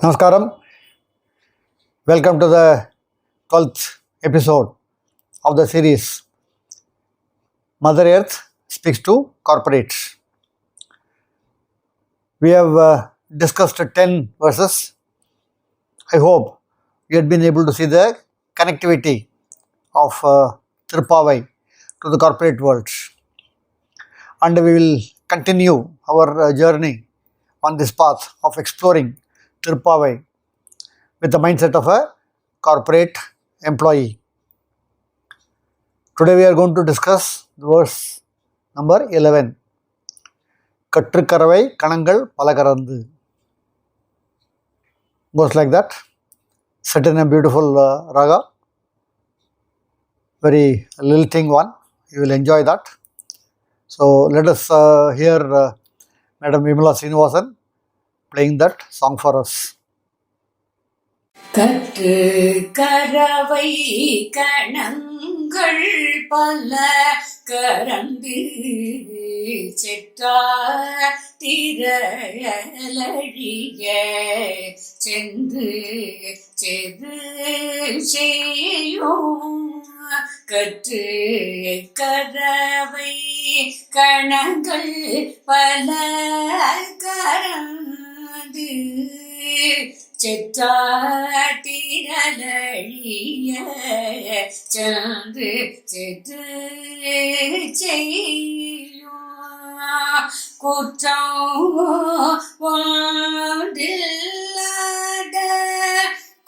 Namaskaram. Welcome to the 12th episode of the series Mother Earth Speaks to Corporates. We have discussed 10 verses. I hope you had been able to see the connectivity of Tirupavai to the corporate world. And we will continue our journey on this path of exploring Tirupavai with the mindset of a corporate employee. Today we are going to discuss verse number 11. Katrukaravai Kanangal Palakarandu. Goes like that. Set in a beautiful raga. Very lilting one. You will enjoy that. So let us hear Madam Vimala Srinivasan playing that song for us. கற்று கரவை கணங்கள் பல கரந்து செற்றா திரளழிய சென்று செது செய்யும் கற்று கரவை கணங்கள் பல கரந்து செற்றாட்டிரழிய சந்து செற்று செய்யும் குற்றம் ஒன்றில்லாத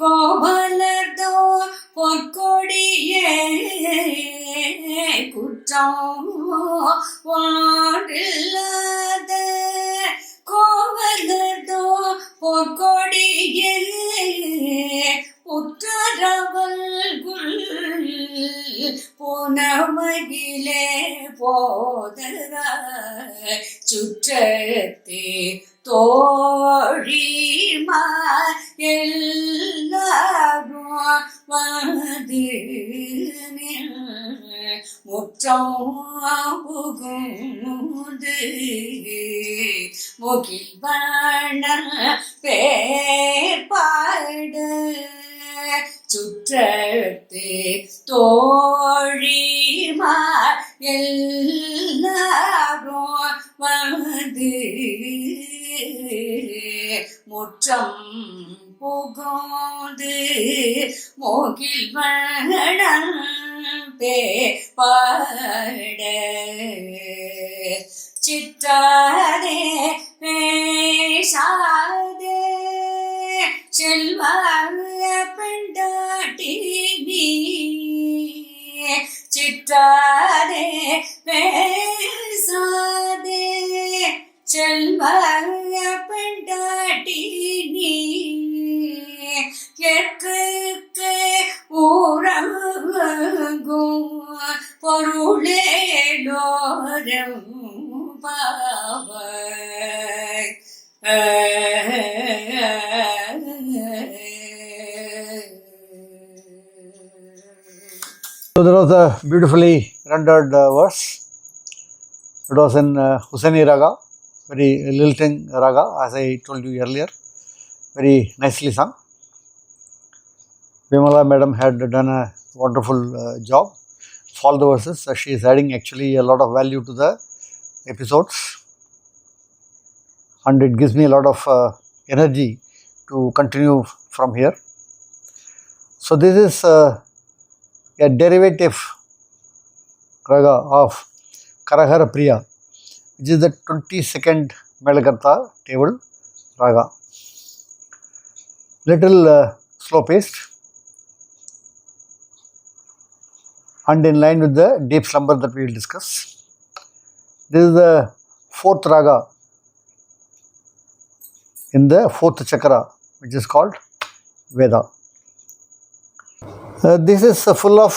கோவலர்தோ பொற்கொடியே குற்றம் ஒன்றில்லாத கோவலர்தோ பொற்கொடியே உற்றரவல்குள் புனமகிலே போதர சுற்றத்தே தோழிமா எல்லாரும் வந்து முற்றம் புகுந்து முகில்வண்ண பேர்பாட சுற்றத்து தோழிமா எல்லாரும் வந்து முற்றம் புகுந்து முகில்வண்ண பேர்பாட சிற்றாதே பேசாதே செல்வ பெண்டாட்டி நீ சிற்றாதே பேசாதே செல்வ பெண்டாட்டி நீ எற்கு ஊரங்கும் பொருளேலோரம் So there was a beautifully rendered verse. It was in Hussaini Raga, very lilting raga, as I told you earlier, very nicely sung. Vimala madam had done a wonderful job. For all the verses, she is adding actually a lot of value to the episodes, and it gives me a lot of energy to continue from here. So this is a derivative raga of Karahara Priya, which is the 22nd Melakarta table raga. Little slow paced and in line with the deep slumber that we will discuss. This is the fourth raga in the fourth chakra, which is called Veda. This is full of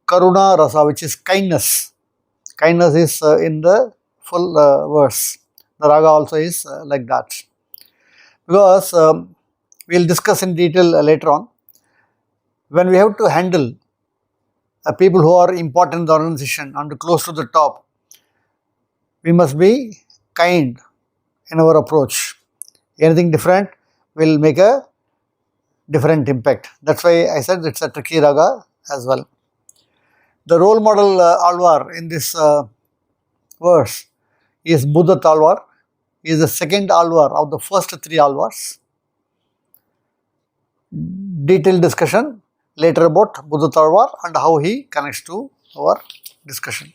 Karuna Rasa, which is kindness. Kindness is in the full verse. The raga also is like that. Because we will discuss in detail later on. When we have to handle people who are important in the organization and close to the top, we must be kind in our approach. Anything different will make a different impact. That's why I said it's a tricky raga as well. The role model Alvar in this verse is Buddha Talvar. He is the second Alvar of the first three Alvars. Detailed discussion later about Buddha Talvar and how he connects to our discussion.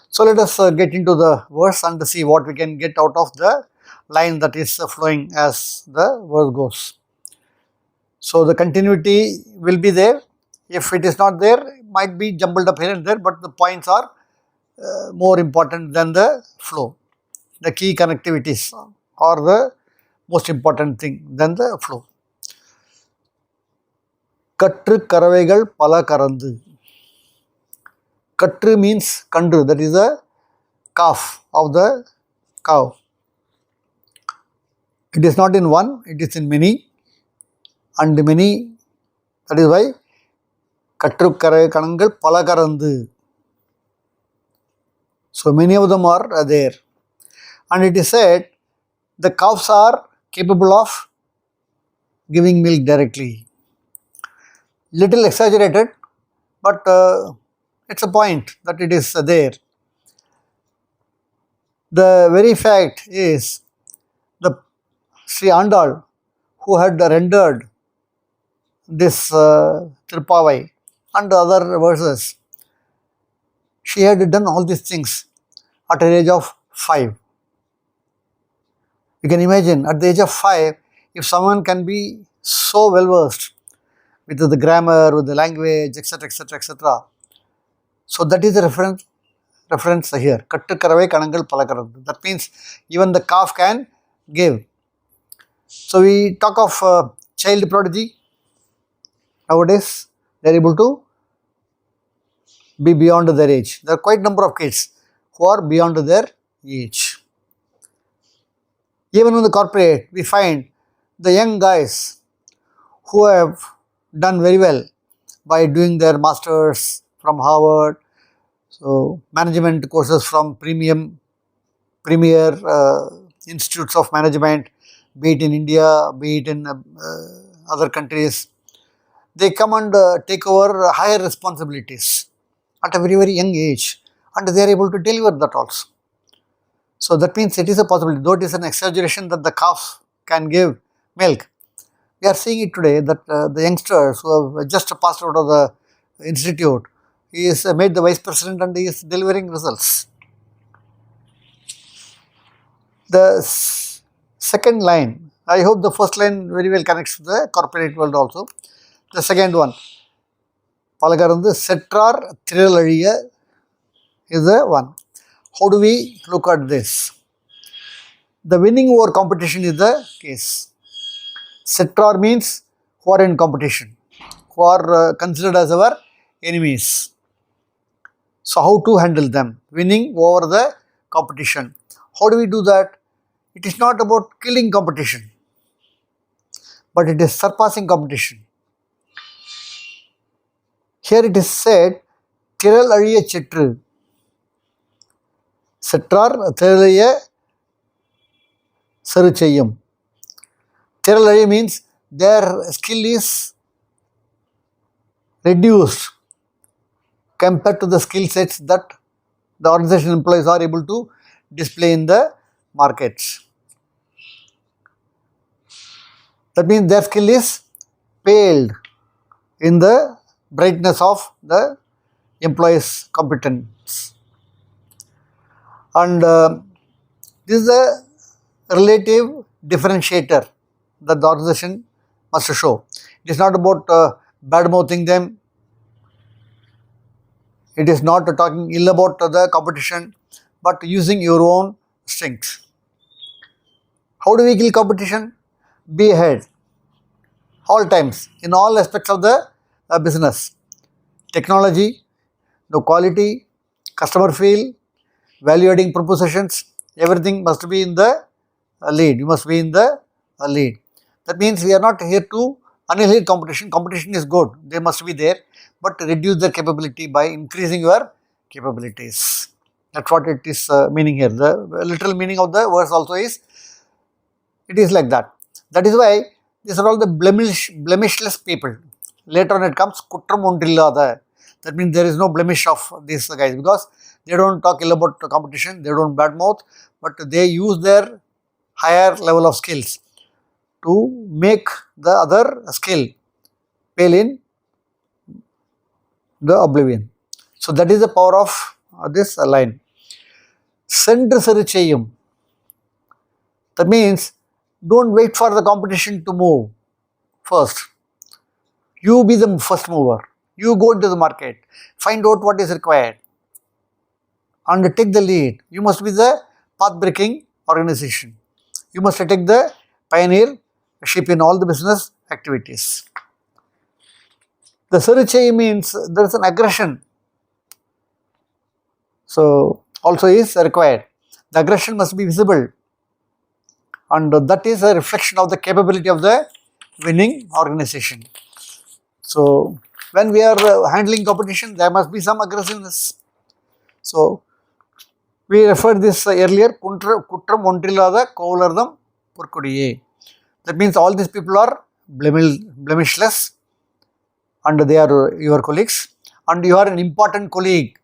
So let us get into the verse and see what we can get out of the line that is flowing as the verse goes. So the continuity will be there. If it is not there, it might be jumbled up here and there, but the points are more important than the flow. The key connectivities are the most important thing than the flow. Katru karavaigal pala karandu. Katru means kandu, that is the calf of the cow. It is not in one, it is in many, and many, that is why Katru karavai kanangal pala karandu. So many of them are there. And it is said the calves are capable of giving milk directly. Little exaggerated, but it's a point that it is there. The very fact is the Sri Andal, who had rendered this Tirupavai and other verses, she had done all these things at an age of 5. You can imagine at the age of 5, if someone can be so well versed with the grammar, with the language, etc., etc., etc. So that is the reference here. Kattu karavai kanangal palakarandu. That means even the calf can give. So we talk of child prodigy. Nowadays they are able to be beyond their age. There are quite a number of kids who are beyond their age. Even in the corporate, we find the young guys who have done very well by doing their masters from Harvard, so management courses from premier institutes of management, be it in India, be it in other countries. They come and take over higher responsibilities at a very young age, and they are able to deliver that also. So that means it is a possibility, though it is an exaggeration that the calf can give milk. We are seeing it today that the youngsters who have just passed out of the institute, he is made the vice president and he is delivering results. The second line, I hope the first line very well connects to the corporate world also. The second one, Palagarandu Setrar Thiralaliya is the one. How do we look at this? The winning over competition is the case. Setrar means who are in competition, who are considered as our enemies. So how to handle them? Winning over the competition. How do we do that? It is not about killing competition, but it is surpassing competition. Here it is said, Tiral Aliya Chetru. Setrar Thiralaliya Saruchayam. Thiralaliya means their skill is reduced compared to the skill sets that the organization employees are able to display in the markets. That means their skill is paled in the brightness of the employees' competence. And this is a relative differentiator that the organization must show. It is not about bad-mouthing them. It is not talking ill about the competition, but using your own strengths. How do we kill competition? Be ahead, all times, in all aspects of the business. Technology, the quality, customer feel, value-adding propositions, everything must be in the lead. You must be in the lead. That means we are not here to annihilate competition. Competition is good, they must be there, but reduce their capability by increasing your capabilities. That's what it is meaning here. The literal meaning of the verse also is, it is like that. That is why these are all the blemishless people. Later on it comes Kutram Undrillada. That means there is no blemish of these guys because they don't talk ill about the competition, they don't badmouth, but they use their higher level of skills to make the other skill pale in the oblivion. So that is the power of this line. Sendru Sericheyum. That means don't wait for the competition to move first. You be the first mover. You go into the market, find out what is required and take the lead. You must be the path breaking organization. You must take the pioneership in all the business activities. The Sarichai means there is an aggression. So also is required. The aggression must be visible and that is a reflection of the capability of the winning organization. So when we are handling competition, there must be some aggressiveness. So we referred this earlier, Kutram Ontrillada Kovalardam Purkudiye. That means all these people are blemishless and they are your colleagues and you are an important colleague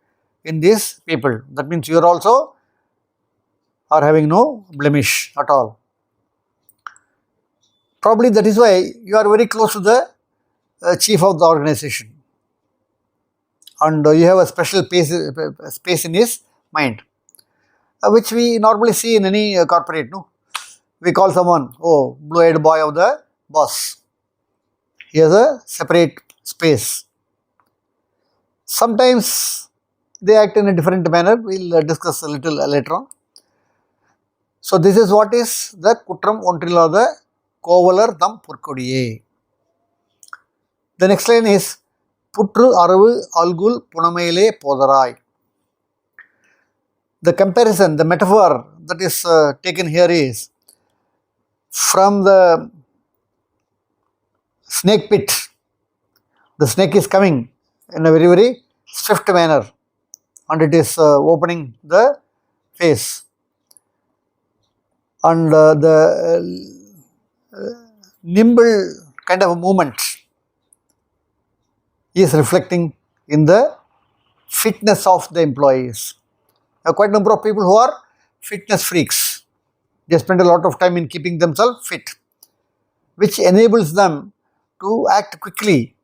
in these people. That means you are also are having no blemish at all. Probably that is why you are very close to the chief of the organization and you have a special space in his mind, which we normally see in any corporate. No, we call someone, oh, blue-eyed boy of the boss. He has a separate space. Sometimes they act in a different manner. We will discuss a little later on. So this is what is the Kutram Ontrillada Kovalar Tham Purkudiye. The next line is Putru Aravu Algul Punamaile Podarai. The comparison, the metaphor that is taken here is from the snake pit. The snake is coming in a very swift manner and it is opening the face and the nimble kind of movement is reflecting in the fitness of the employees. Quite a number of people who are fitness freaks. They spend a lot of time in keeping themselves fit, which enables them to act quickly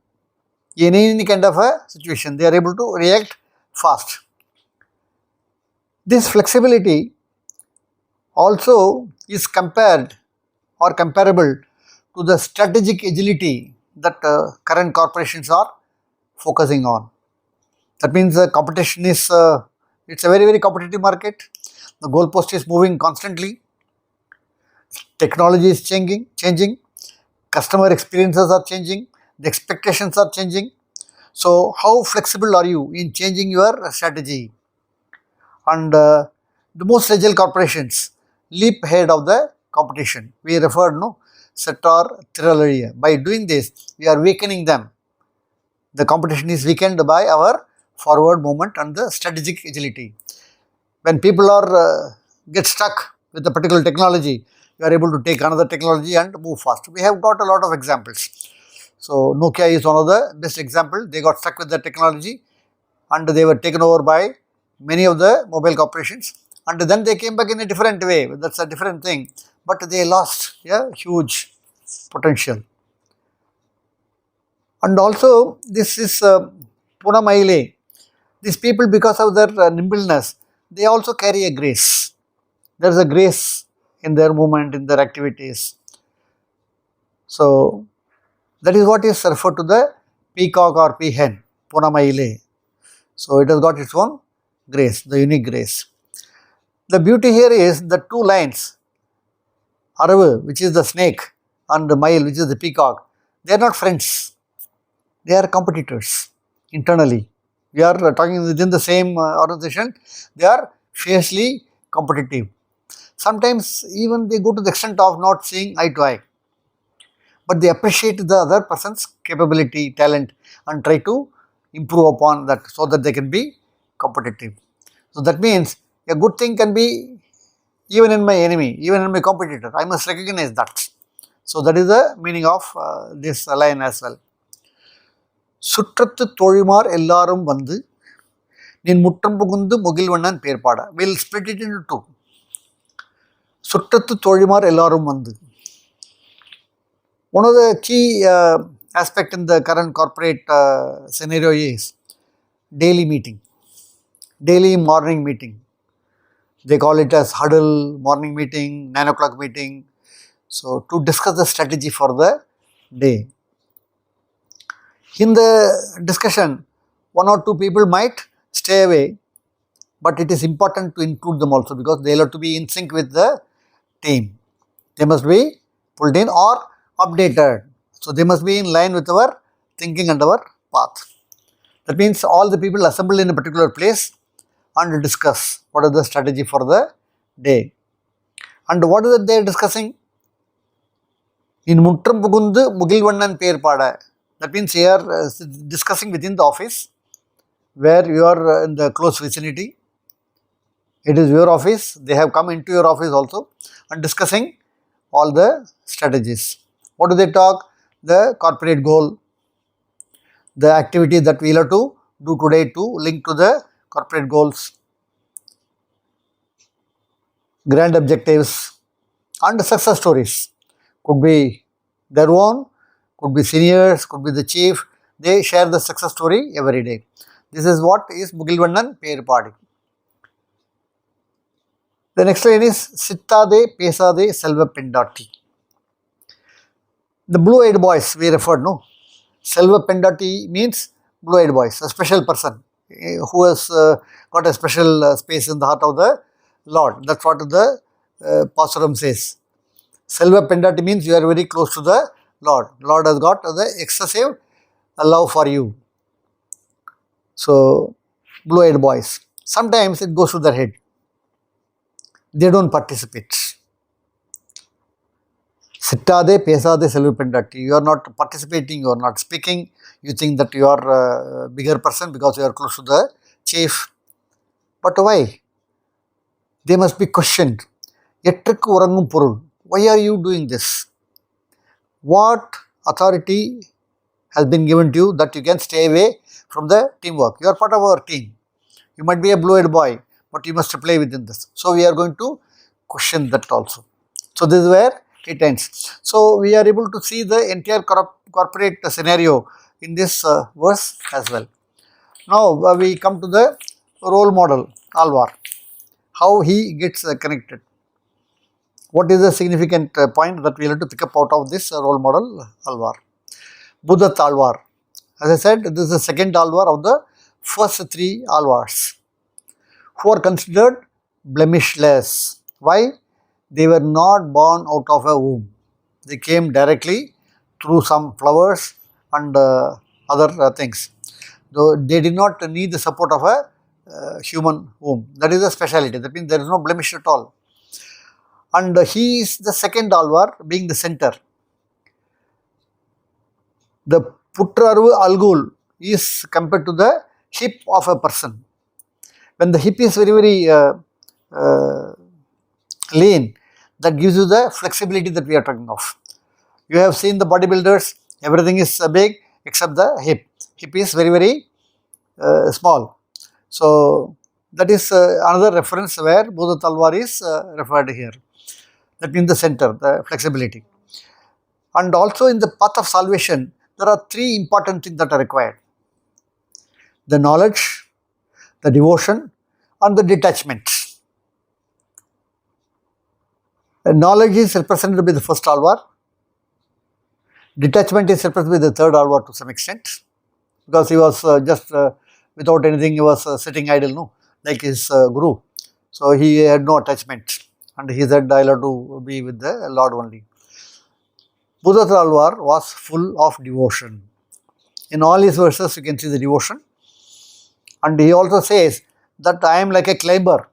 in any kind of a situation. They are able to react fast. This flexibility also is compared or comparable to the strategic agility that current corporations are focusing on. That means the competition is, it's a very competitive market. The goalpost is moving constantly. Technology is changing. Customer experiences are changing. The expectations are changing. So how flexible are you in changing your strategy? And the most agile corporations leap ahead of the competition. We referred Sector Tiralaria. By doing this, we are weakening them. The competition is weakened by our forward movement and the strategic agility. When people are get stuck with a particular technology, you are able to take another technology and move fast. We have got a lot of examples. So Nokia is one of the best example. They got stuck with the technology and they were taken over by many of the mobile corporations and then they came back in a different way. That's a different thing, but they lost a huge potential. And also this is Punamaile. These people, because of their nimbleness, they also carry a grace. There is a grace in their movement, in their activities. So that is what is referred to the peacock or peahen, Punamaile. So it has got its own grace, the unique grace. The beauty here is the two lines, Aravu, which is the snake, and the Mail, which is the peacock. They are not friends. They are competitors internally. We are talking within the same organization. They are fiercely competitive. Sometimes even they go to the extent of not seeing eye to eye. But they appreciate the other person's capability, talent and try to improve upon that so that they can be competitive. So that means a good thing can be even in my enemy, even in my competitor. I must recognize that. So that is the meaning of this line as well. சுற்றத்து தோழிமார் எல்லாரும் வந்து நின் முற்றம் புகுந்து Mukilvannan பேர்பாட. We'll split it into two. சுற்றத்து தோழிமார் எல்லாரும் வந்து. One of the key aspect in the current corporate scenario is daily meeting, daily morning meeting. They call it as huddle, morning meeting, 9 o'clock meeting. So to discuss the strategy for the day. In the discussion, one or two people might stay away, but it is important to include them also because they have to be in sync with the team. They must be pulled in or updated. So they must be in line with our thinking and our path. That means all the people assemble in a particular place and discuss what is the strategy for the day. And what is it they are discussing? In Muttram Pugundu Mugilvannan Perpada. That means they are discussing within the office where you are in the close vicinity. It is your office. They have come into your office also and discussing all the strategies. What do they talk? The corporate goal, the activity that we will have to do today to link to the corporate goals, grand objectives and success stories. Could be their own, could be seniors, could be the chief. They share the success story every day. This is what is Mugilvannan Perpadi. The next line is Sittade Pesade Selva Pendati. The blue-eyed boys we referred, no? Selva Pendati means blue-eyed boys, a special person who has got a special space in the heart of the Lord. That's what the Pasaram says. Selva Pendati means you are very close to the Lord. Lord has got the excessive love for you. So, blue-eyed boys. Sometimes it goes to their head. They don't participate. Sittade, pesade, selva pendati. You are not participating, you are not speaking. You think that you are a bigger person because you are close to the chief. But why? They must be questioned. Ettrukku urangum porul. Why are you doing this? What authority has been given to you that you can stay away from the teamwork? You are part of our team. You might be a blue-eyed boy, but you must play within this. So we are going to question that also. So this is where it ends. So we are able to see the entire corporate scenario in this verse as well. Now we come to the role model, Alvar. How he gets connected. What is the significant point that we have to pick up out of this role model, Alvar? Buddha Alvar. As I said, this is the second Alvar of the first three Alvars, who are considered blemishless. Why? They were not born out of a womb. They came directly through some flowers and other things. Though they did not need the support of a human womb. That is a speciality. That means there is no blemish at all. And he is the second Alvar, being the center. The Putraru Algul is compared to the hip of a person. When the hip is very, very lean, that gives you the flexibility that we are talking of. You have seen the bodybuilders, everything is big except the hip. Hip is very, very small. So that is another reference where Buddha Talwar is referred here. That means the center, the flexibility. And also in the path of salvation, there are three important things that are required. The knowledge, the devotion and the detachment. The knowledge is represented by the first Alvar. Detachment is represented by the third Alvar to some extent. Because he was just without anything, he was sitting idle, no? Like his guru. So he had no attachment. And he said, I have to be with the Lord only. Buddha Talwar was full of devotion. In all his verses, you can see the devotion. And he also says that I am like a climber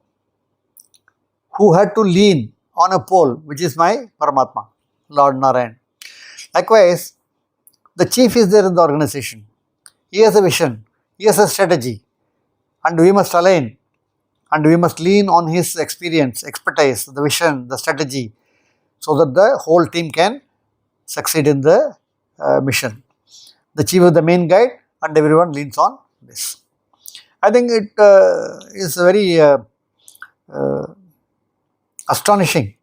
who had to lean on a pole, which is my Paramatma, Lord Narayan. Likewise, the chief is there in the organization. He has a vision, he has a strategy, and we must align. And we must lean on his experience, expertise, the vision, the strategy, so that the whole team can succeed in the mission. The chief is the main guide and everyone leans on this. I think it is very uh, astonishing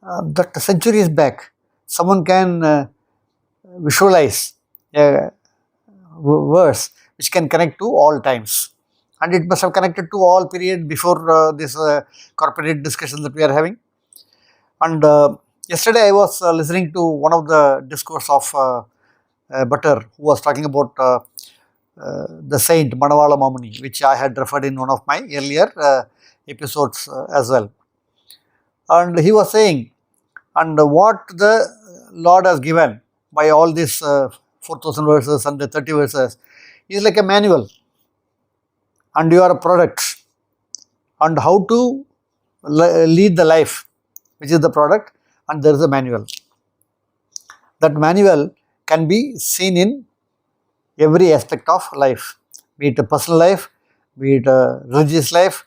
that centuries back someone can visualize a verse which can connect to all times, and it must have connected to all period before this corporate discussion that we are having. And yesterday I was listening to one of the discourse of Butter, who was talking about the saint Manavala Mamuni, which I had referred in one of my earlier episodes as well. And he was saying, and what the Lord has given by all these 4000 verses and the 30 verses is like a manual, and you are a product, and how to lead the life, which is the product, and there is a manual. That manual can be seen in every aspect of life, be it a personal life, be it a religious life,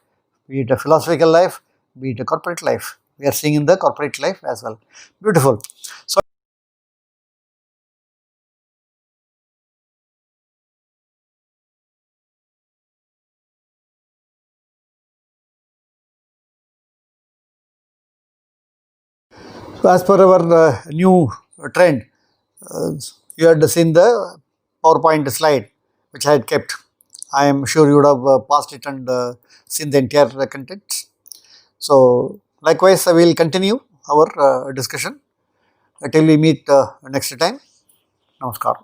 be it a philosophical life, be it a corporate life. We are seeing in the corporate life as well. Beautiful. So, as per our new trend, uh, you had seen the PowerPoint slide which I had kept. I am sure you would have passed it and seen the entire content. So, likewise, we will continue our discussion until we meet next time. Namaskar.